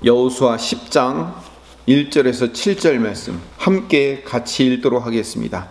여호수아 10장 1절에서 7절 말씀 함께 같이 읽도록 하겠습니다.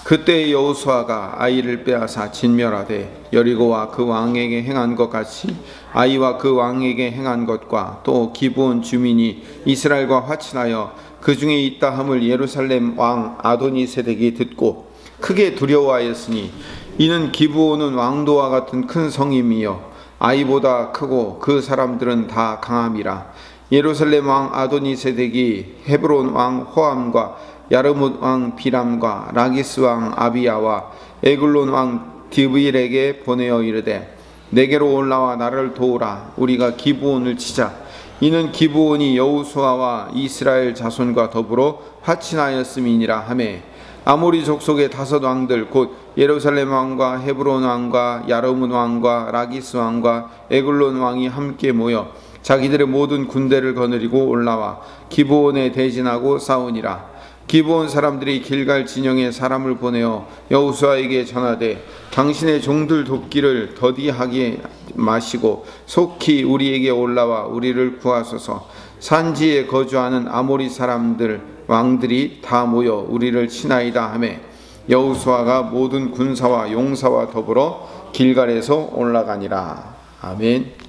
그때 여호수아가 아이를 빼앗아 진멸하되 여리고와 그 왕에게 행한 것 같이 아이와 그 왕에게 행한 것과 또 기브온 주민이 이스라엘과 화친하여 그 중에 있다 함을 예루살렘 왕 아도니세덱이 듣고 크게 두려워하였으니 이는 기브온은 왕도와 같은 큰 성임이요 아이보다 크고 그 사람들은 다 강함이라. 예루살렘 왕 아도니세덱이 헤브론 왕 호암과 야르뭇 왕 비람과 라기스 왕 아비야와 에글론 왕 디브일에게 보내어 이르되 내게로 올라와 나를 도우라. 우리가 기브온을 치자. 이는 기브온이 여호수아와 이스라엘 자손과 더불어 화친하였음이니라 하매 아모리 족속의 5 왕들 곧 예루살렘 왕과 헤브론 왕과 야르뭇 왕과 라기스 왕과 에글론 왕이 함께 모여 자기들의 모든 군대를 거느리고 올라와 기브온에 대진하고 싸우니라. 기브온 사람들이 길갈 진영에 사람을 보내어 여호수아에게 전하되 당신의 종들 돕기를 더디하게 마시고 속히 우리에게 올라와 우리를 구하소서. 산지에 거주하는 아모리 사람들 왕들이 다 모여 우리를 치나이다 하매 여호수아가 모든 군사와 용사와 더불어 길갈에서 올라가니라. 아멘.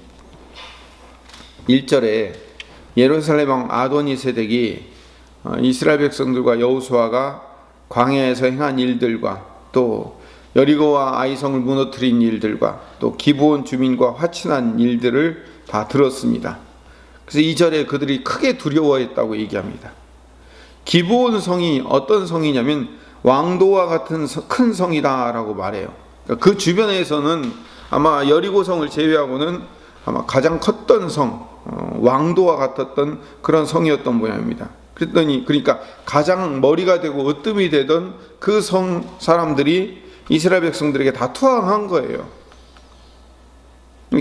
1절에 예루살렘 왕 아도니세덱이 이스라엘 백성들과 여호수아가 광야에서 행한 일들과 또 여리고와 아이성을 무너뜨린 일들과 또 기브온 주민과 화친한 일들을 다 들었습니다. 그래서 2절에 그들이 크게 두려워했다고 얘기합니다. 기브온 성이 어떤 성이냐면 왕도와 같은 큰 성이다라고 말해요. 그러니까 그 주변에서는 아마 여리고 성을 제외하고는 아마 가장 컸던 성, 왕도와 같았던 그런 성이었던 모양입니다. 그러니까 가장 머리가 되고 으뜸이 되던 그 성 사람들이 이스라엘 백성들에게 다 투항한 거예요.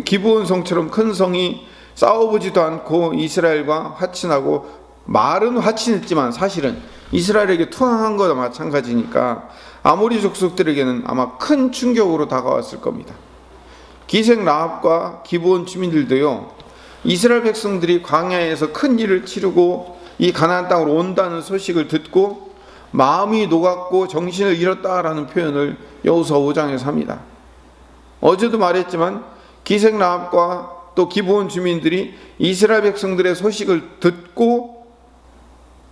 기브온 성처럼 큰 성이 싸워보지도 않고 이스라엘과 화친하고 말은 화친했지만 사실은 이스라엘에게 투항한 거나 마찬가지니까 아모리 족속들에게는 아마 큰 충격으로 다가왔을 겁니다. 기생 라합과 기브온 주민들도요, 이스라엘 백성들이 광야에서 큰 일을 치르고 이 가나안 땅으로 온다는 소식을 듣고 마음이 녹았고 정신을 잃었다라는 표현을 여호수아 5장에서 합니다. 어제도 말했지만 기생 라합과 또 기브온 주민들이 이스라엘 백성들의 소식을 듣고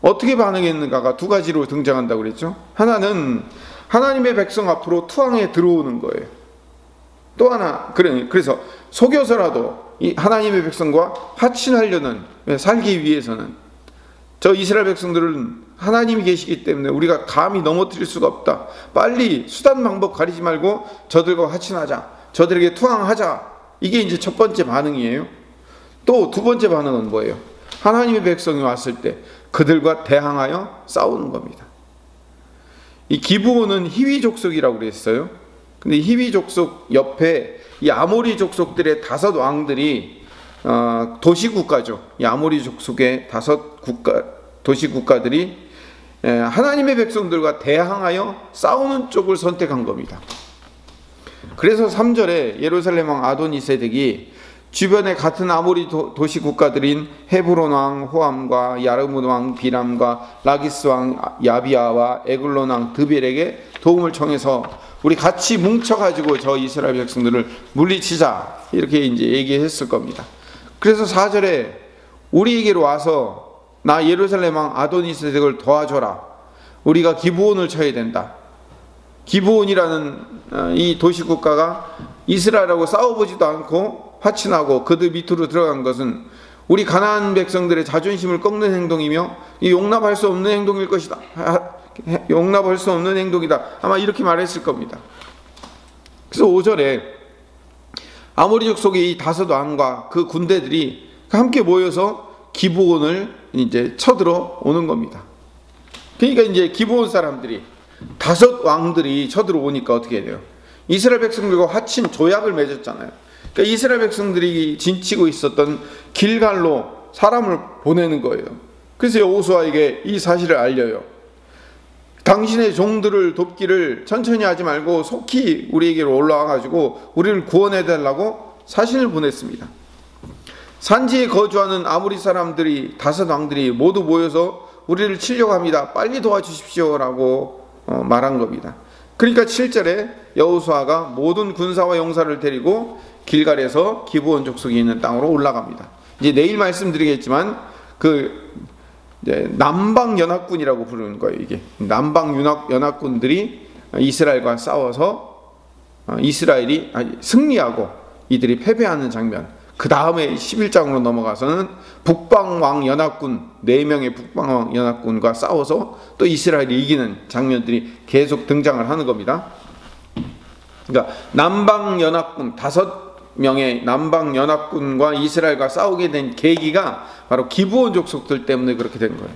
어떻게 반응했는가가 2가지로 등장한다고 그랬죠. 하나는 하나님의 백성 앞으로 투항에 들어오는 거예요. 또 하나, 그래서 속여서라도 이 하나님의 백성과 화친하려는, 살기 위해서는 저 이스라엘 백성들은 하나님이 계시기 때문에 우리가 감히 넘어뜨릴 수가 없다. 빨리 수단 방법 가리지 말고 저들과 화친하자. 저들에게 투항하자. 이게 이제 첫 번째 반응이에요. 또 2번째 반응은 뭐예요? 하나님의 백성이 왔을 때 그들과 대항하여 싸우는 겁니다. 이 기브온은 히위 족속이라고 그랬어요. 근데 히위 족속 옆에 이 아모리 족속들의 5 왕들이 도시국가죠. 이 아모리 족속의 5 도시국가들이 하나님의 백성들과 대항하여 싸우는 쪽을 선택한 겁니다. 그래서 3절에 예루살렘 왕 아도니세덱이 주변에 같은 아모리 도시국가들인 헤브론 왕 호암과 야르뭇 왕 비람과 라기스 왕 야비야와 에글론 왕 드빌에게 도움을 청해서 우리 같이 뭉쳐가지고 저 이스라엘 백성들을 물리치자, 이렇게 이제 얘기했을 겁니다. 그래서 4절에 우리에게로 와서 나 예루살렘 왕 아도니세덱을 도와줘라. 우리가 기브온을 쳐야 된다. 기브온이라는 이 도시국가가 이스라엘하고 싸워보지도 않고 화친하고 그들 밑으로 들어간 것은 우리 가나안 백성들의 자존심을 꺾는 행동이며 용납할 수 없는 행동일 것이다. 용납할 수 없는 행동이다. 아마 이렇게 말했을 겁니다. 그래서 5절에 아모리 족속의 이 5 왕과 그 군대들이 함께 모여서 기브온을 이제 쳐들어 오는 겁니다. 그러니까 이제 기브온 사람들이 5 왕들이 쳐들어오니까 어떻게 돼요? 이스라엘 백성들과 화친 조약을 맺었잖아요. 그러니까 이스라엘 백성들이 진치고 있었던 길갈로 사람을 보내는 거예요. 그래서 여호수아에게 이 사실을 알려요. 당신의 종들을 돕기를 천천히 하지 말고 속히 우리에게로 올라와 가지고 우리를 구원해 달라고 사신을 보냈습니다. 산지에 거주하는 아모리 사람들이, 다섯 왕들이 모두 모여서 우리를 치려고 합니다. 빨리 도와주십시오라고 말한 겁니다. 그러니까 7절에 여호수아가 모든 군사와 용사를 데리고 길갈에서 기브온 족속이 있는 땅으로 올라갑니다. 이제 내일 말씀드리겠지만 남방 연합군이라고 부르는 거예요. 이게 남방 연합군들이 이스라엘과 싸워서 이스라엘이 승리하고 이들이 패배하는 장면. 그 다음에 11장으로 넘어가서는 북방왕 연합군, 4명의 북방왕 연합군과 싸워서 또 이스라엘이 이기는 장면들이 계속 등장을 하는 겁니다. 그러니까 남방 연합군, 5명의 남방 연합군과 이스라엘과 싸우게 된 계기가 바로 기브온 족속들 때문에 그렇게 된 거예요.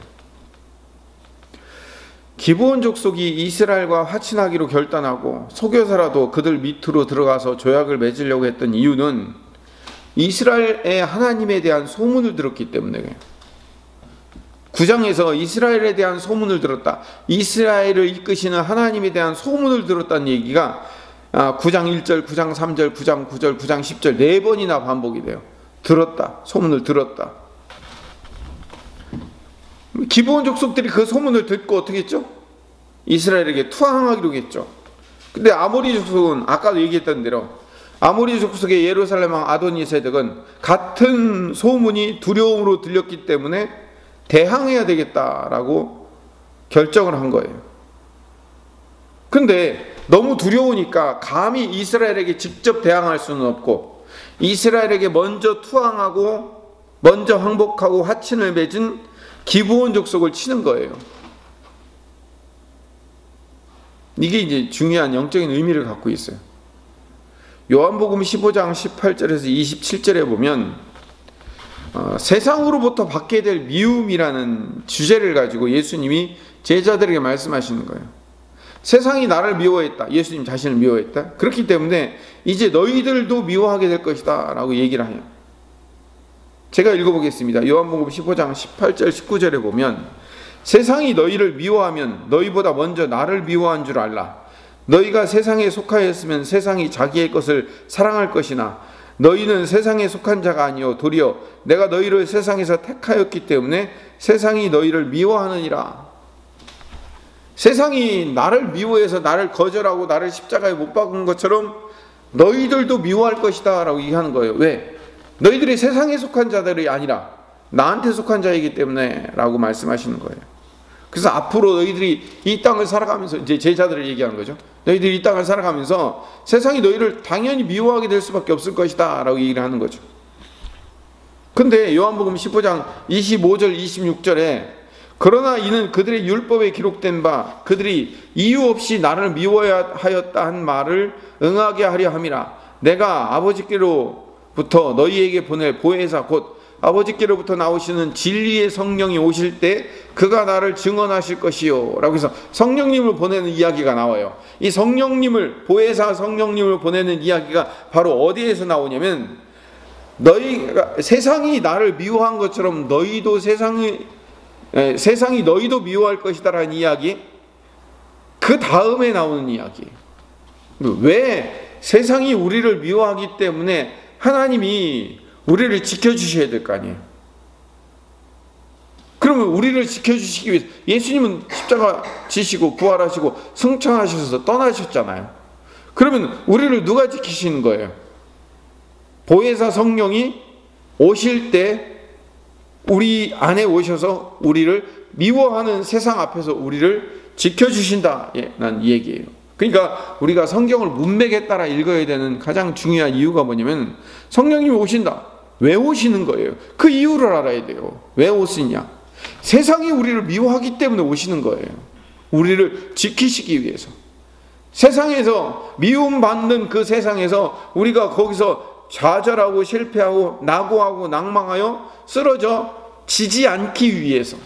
기브온 족속이 이스라엘과 화친하기로 결단하고 속여서라도 그들 밑으로 들어가서 조약을 맺으려고 했던 이유는 이스라엘의 하나님에 대한 소문을 들었기 때문에, 9장에서 이스라엘에 대한 소문을 들었다, 이스라엘을 이끄시는 하나님에 대한 소문을 들었다는 얘기가 9장 1절, 9장 3절, 9장 9절, 9장 10절 4번이나 반복이 돼요. 들었다, 소문을 들었다. 기브온 족속들이 그 소문을 듣고 어떻게 했죠? 이스라엘에게 투항하기로 했죠. 근데 아모리 족속은 아까도 얘기했던 대로 아모리 족속의 예루살렘 왕 아도니세덱은 같은 소문이 두려움으로 들렸기 때문에 대항해야 되겠다라고 결정을 한 거예요. 근데 너무 두려우니까 감히 이스라엘에게 직접 대항할 수는 없고, 이스라엘에게 먼저 투항하고 먼저 항복하고 화친을 맺은 기브온 족속을 치는 거예요. 이게 이제 중요한 영적인 의미를 갖고 있어요. 요한복음 15장 18절에서 27절에 보면 세상으로부터 받게 될 미움이라는 주제를 가지고 예수님이 제자들에게 말씀하시는 거예요. 세상이 나를 미워했다. 예수님 자신을 미워했다. 그렇기 때문에 이제 너희들도 미워하게 될 것이다 라고 얘기를 해요. 제가 읽어보겠습니다. 요한복음 15장 18절 19절에 보면 세상이 너희를 미워하면 너희보다 먼저 나를 미워한 줄 알라. 너희가 세상에 속하였으면 세상이 자기의 것을 사랑할 것이나 너희는 세상에 속한 자가 아니요 도리어 내가 너희를 세상에서 택하였기 때문에 세상이 너희를 미워하느니라. 세상이 나를 미워해서 나를 거절하고 나를 십자가에 못 박은 것처럼 너희들도 미워할 것이다 라고 얘기하는 거예요. 왜? 너희들이 세상에 속한 자들이 아니라 나한테 속한 자이기 때문에 라고 말씀하시는 거예요. 그래서 앞으로 너희들이 이 땅을 살아가면서, 이제 제자들을 얘기하는 거죠. 너희들이 이 땅을 살아가면서 세상이 너희를 당연히 미워하게 될 수밖에 없을 것이다 라고 얘기를 하는 거죠. 근데 요한복음 15장 25절 26절에 그러나 이는 그들의 율법에 기록된 바 그들이 이유 없이 나를 미워하였다 한 말을 응하게 하려 함이라. 내가 아버지께로부터 너희에게 보낼 보혜사 곧 아버지께로부터 나오시는 진리의 성령이 오실 때 그가 나를 증언하실 것이요 라고 해서 성령님을 보내는 이야기가 나와요. 이 성령님을, 보혜사 성령님을 보내는 이야기가 바로 어디에서 나오냐면, 너희가 세상이 나를 미워한 것처럼 너희도 세상이 너희도 미워할 것이다 라는 이야기, 그 다음에 나오는 이야기. 왜? 세상이 우리를 미워하기 때문에 하나님이 우리를 지켜주셔야 될 거 아니에요. 그러면 우리를 지켜주시기 위해서 예수님은 십자가 지시고 부활하시고 승천하셔서 떠나셨잖아요. 그러면 우리를 누가 지키시는 거예요? 보혜사 성령이 오실 때 우리 안에 오셔서 우리를 미워하는 세상 앞에서 우리를 지켜주신다는 얘기예요. 그러니까 우리가 성경을 문맥에 따라 읽어야 되는 가장 중요한 이유가 뭐냐면, 성령님이 오신다. 왜 오시는 거예요? 그 이유를 알아야 돼요. 왜 오시냐? 세상이 우리를 미워하기 때문에 오시는 거예요. 우리를 지키시기 위해서. 세상에서 미움받는 그 세상에서 우리가 거기서 좌절하고 실패하고 낙오하고 낭망하여 쓰러져 지지 않기 위해서.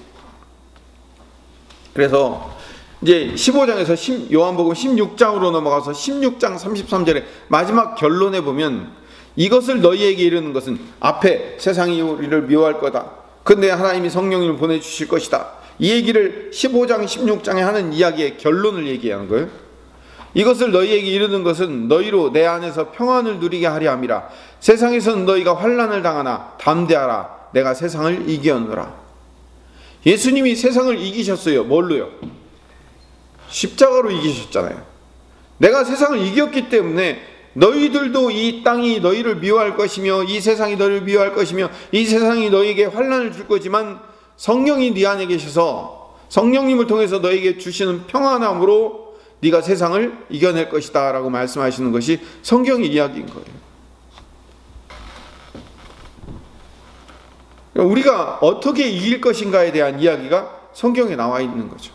그래서 이제 15장에서 요한복음 16장으로 넘어가서 16장 33절에 마지막 결론에 보면, 이것을 너희에게 이르는 것은 앞에 세상이 우리를 미워할 거다. 근데 하나님이 성령님을 보내주실 것이다. 이 얘기를 15장 16장에 하는 이야기의 결론을 얘기하는 거예요. 이것을 너희에게 이르는 것은 너희로 내 안에서 평안을 누리게 하려 함이라. 세상에서는 너희가 환난을 당하나 담대하라. 내가 세상을 이기었노라. 예수님이 세상을 이기셨어요. 뭘로요? 십자가로 이기셨잖아요. 내가 세상을 이겼기 때문에 너희들도 이 땅이 너희를 미워할 것이며 이 세상이 너희를 미워할 것이며 이 세상이 너희에게 환난을 줄 거지만 성령이 네 안에 계셔서 성령님을 통해서 너희에게 주시는 평안함으로 네가 세상을 이겨낼 것이다 라고 말씀하시는 것이 성경의 이야기인 거예요. 우리가 어떻게 이길 것인가에 대한 이야기가 성경에 나와 있는 거죠.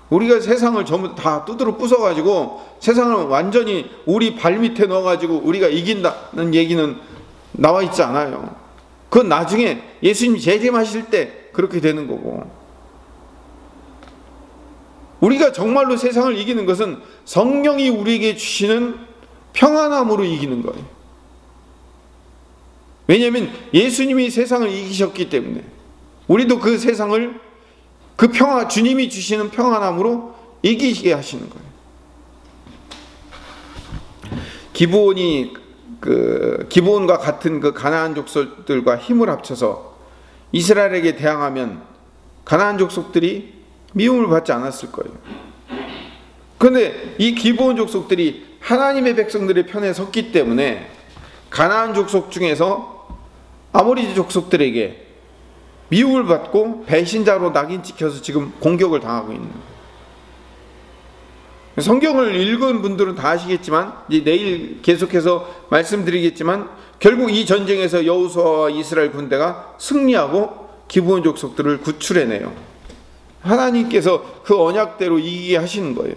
우리가 세상을 전부 다 두드러 부숴가지고 세상을 완전히 우리 발밑에 넣어가지고 우리가 이긴다는 얘기는 나와 있지 않아요. 그건 나중에 예수님이 재림하실 때 그렇게 되는 거고, 우리가 정말로 세상을 이기는 것은 성령이 우리에게 주시는 평안함으로 이기는 거예요. 왜냐하면 예수님이 세상을 이기셨기 때문에 우리도 그 세상을 그 평화, 주님이 주시는 평안함으로 이기게 하시는 거예요. 기브온과 같은 그 가나안 족속들과 힘을 합쳐서 이스라엘에게 대항하면 가나안 족속들이 미움을 받지 않았을 거예요. 그런데 이 기브온 족속들이 하나님의 백성들의 편에 섰기 때문에 가나안 족속 중에서 아모리 족속들에게 미움을 받고 배신자로 낙인 찍혀서 지금 공격을 당하고 있는 거예요. 성경을 읽은 분들은 다 아시겠지만, 이제 내일 계속해서 말씀드리겠지만, 결국 이 전쟁에서 여호수아와 이스라엘 군대가 승리하고 기브온 족속들을 구출해내요. 하나님께서 그 언약대로 이기게 하시는 거예요.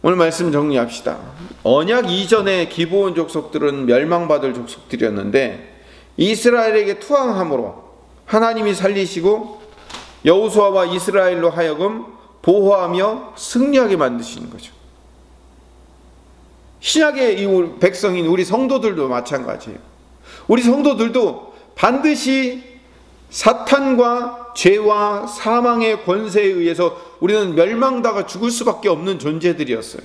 오늘 말씀 정리합시다. 언약 이전에 기브온 족속들은 멸망받을 족속들이었는데 이스라엘에게 투항함으로 하나님이 살리시고 여호수아와 이스라엘로 하여금 보호하며 승리하게 만드시는 거죠. 신약의 이 백성인 우리 성도들도 마찬가지예요. 우리 성도들도 반드시 사탄과 죄와 사망의 권세에 의해서 우리는 멸망당하 죽을 수밖에 없는 존재들이었어요.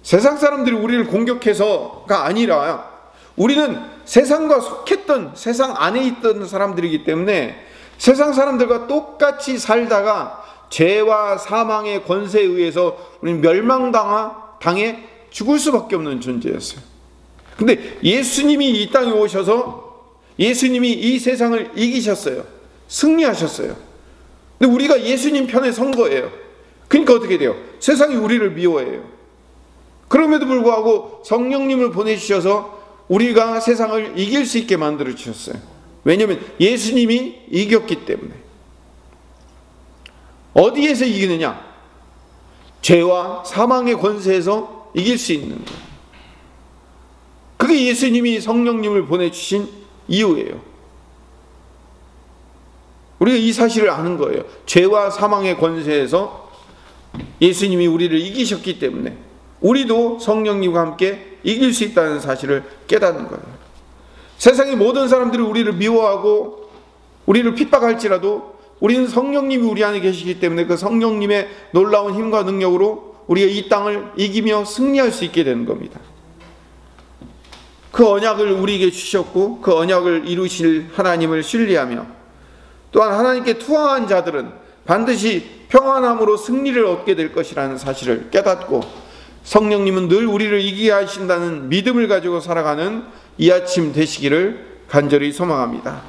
세상 사람들이 우리를 공격해서가 아니라 우리는 세상과 속했던, 세상 안에 있던 사람들이기 때문에 세상 사람들과 똑같이 살다가 죄와 사망의 권세에 의해서 우리는 멸망당해 죽을 수밖에 없는 존재였어요. 근데 예수님이 이 땅에 오셔서 예수님이 이 세상을 이기셨어요. 승리하셨어요. 근데 우리가 예수님 편에 선 거예요. 그러니까 어떻게 돼요? 세상이 우리를 미워해요. 그럼에도 불구하고 성령님을 보내주셔서 우리가 세상을 이길 수 있게 만들어 주셨어요. 왜냐하면 예수님이 이겼기 때문에. 어디에서 이기느냐? 죄와 사망의 권세에서 이길 수 있는 거예요. 그게 예수님이 성령님을 보내주신 이유예요. 우리가 이 사실을 아는 거예요. 죄와 사망의 권세에서 예수님이 우리를 이기셨기 때문에 우리도 성령님과 함께 이길 수 있다는 사실을 깨닫는 거예요. 세상의 모든 사람들이 우리를 미워하고 우리를 핍박할지라도 우리는 성령님이 우리 안에 계시기 때문에 그 성령님의 놀라운 힘과 능력으로 우리가 이 땅을 이기며 승리할 수 있게 되는 겁니다. 그 언약을 우리에게 주셨고 그 언약을 이루실 하나님을 신뢰하며 또한 하나님께 투항한 자들은 반드시 평안함으로 승리를 얻게 될 것이라는 사실을 깨닫고 성령님은 늘 우리를 이기게 하신다는 믿음을 가지고 살아가는 이 아침 되시기를 간절히 소망합니다.